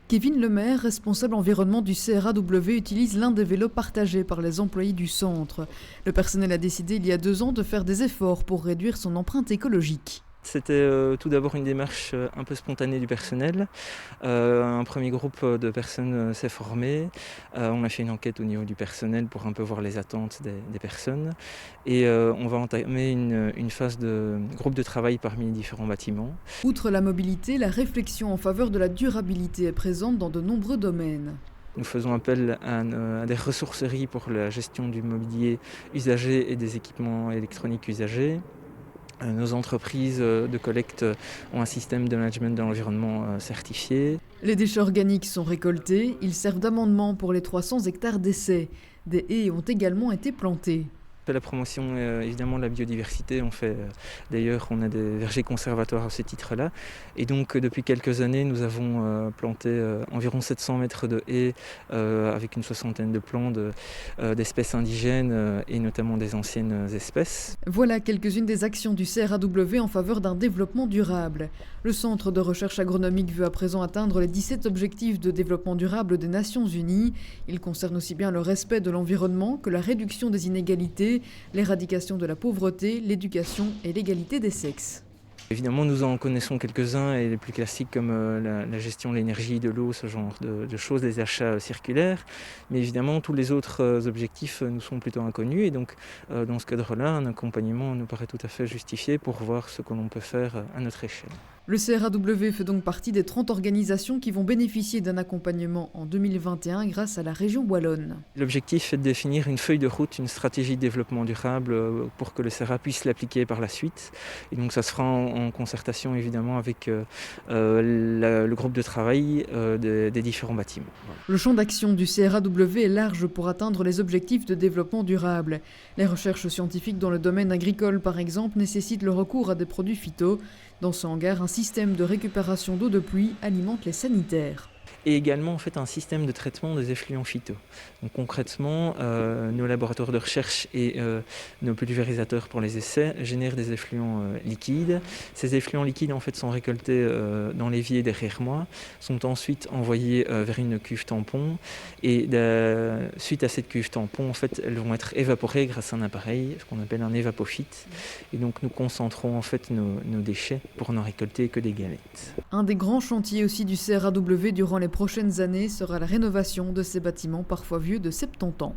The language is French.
Kevin Lemaire, responsable environnement du CRAW, utilise l'un des vélos partagés par les employés du centre. Le personnel a décidé il y a 2 ans de faire des efforts pour réduire son empreinte écologique. C'était tout d'abord une démarche un peu spontanée du personnel. Un premier groupe de personnes s'est formé. On a fait une enquête au niveau du personnel pour un peu voir les attentes des personnes. Et on va entamer une phase de groupe de travail parmi les différents bâtiments. Outre la mobilité, la réflexion en faveur de la durabilité est présente dans de nombreux domaines. Nous faisons appel à des ressourceries pour la gestion du mobilier usagé et des équipements électroniques usagés. Nos entreprises de collecte ont un système de management de l'environnement certifié. Les déchets organiques sont récoltés, ils servent d'amendement pour les 300 hectares d'essais. Des haies ont également été plantées. On fait la promotion évidemment de la biodiversité, d'ailleurs on a des vergers conservatoires à ce titre-là. Et donc depuis quelques années nous avons planté environ 700 mètres de haies avec une 60aine de plants d'espèces indigènes et notamment des anciennes espèces. Voilà quelques-unes des actions du CRAW en faveur d'un développement durable. Le Centre de recherche agronomique veut à présent atteindre les 17 objectifs de développement durable des Nations Unies. Ils concernent aussi bien le respect de l'environnement que la réduction des inégalités, l'éradication de la pauvreté, l'éducation et l'égalité des sexes. Évidemment, nous en connaissons quelques-uns et les plus classiques comme la gestion de l'énergie, de l'eau, ce genre de choses, les achats circulaires. Mais évidemment, tous les autres objectifs nous sont plutôt inconnus. Et donc, dans ce cadre-là, un accompagnement nous paraît tout à fait justifié pour voir ce que l'on peut faire à notre échelle. Le CRAW fait donc partie des 30 organisations qui vont bénéficier d'un accompagnement en 2021 grâce à la région wallonne. L'objectif est de définir une feuille de route, une stratégie de développement durable pour que le CERA puisse l'appliquer par la suite. Et donc ça se fera en concertation évidemment avec le groupe de travail des différents bâtiments. Voilà. Le champ d'action du CRAW est large pour atteindre les objectifs de développement durable. Les recherches scientifiques dans le domaine agricole par exemple nécessitent le recours à des produits phyto. Dans ce hangar, un système de récupération d'eau de pluie alimente les sanitaires. Et également en fait un système de traitement des effluents phyto. Donc concrètement, nos laboratoires de recherche et nos pulvérisateurs pour les essais génèrent des effluents liquides. Ces effluents liquides en fait sont récoltés dans l'évier derrière moi, sont ensuite envoyés vers une cuve tampon et suite à cette cuve tampon en fait elles vont être évaporées grâce à un appareil, ce qu'on appelle un évapophyte. Et donc nous concentrons en fait nos déchets pour n'en récolter que des galettes. Un des grands chantiers aussi du CRAW durant les prochaines années sera la rénovation de ces bâtiments parfois vieux de 70 ans.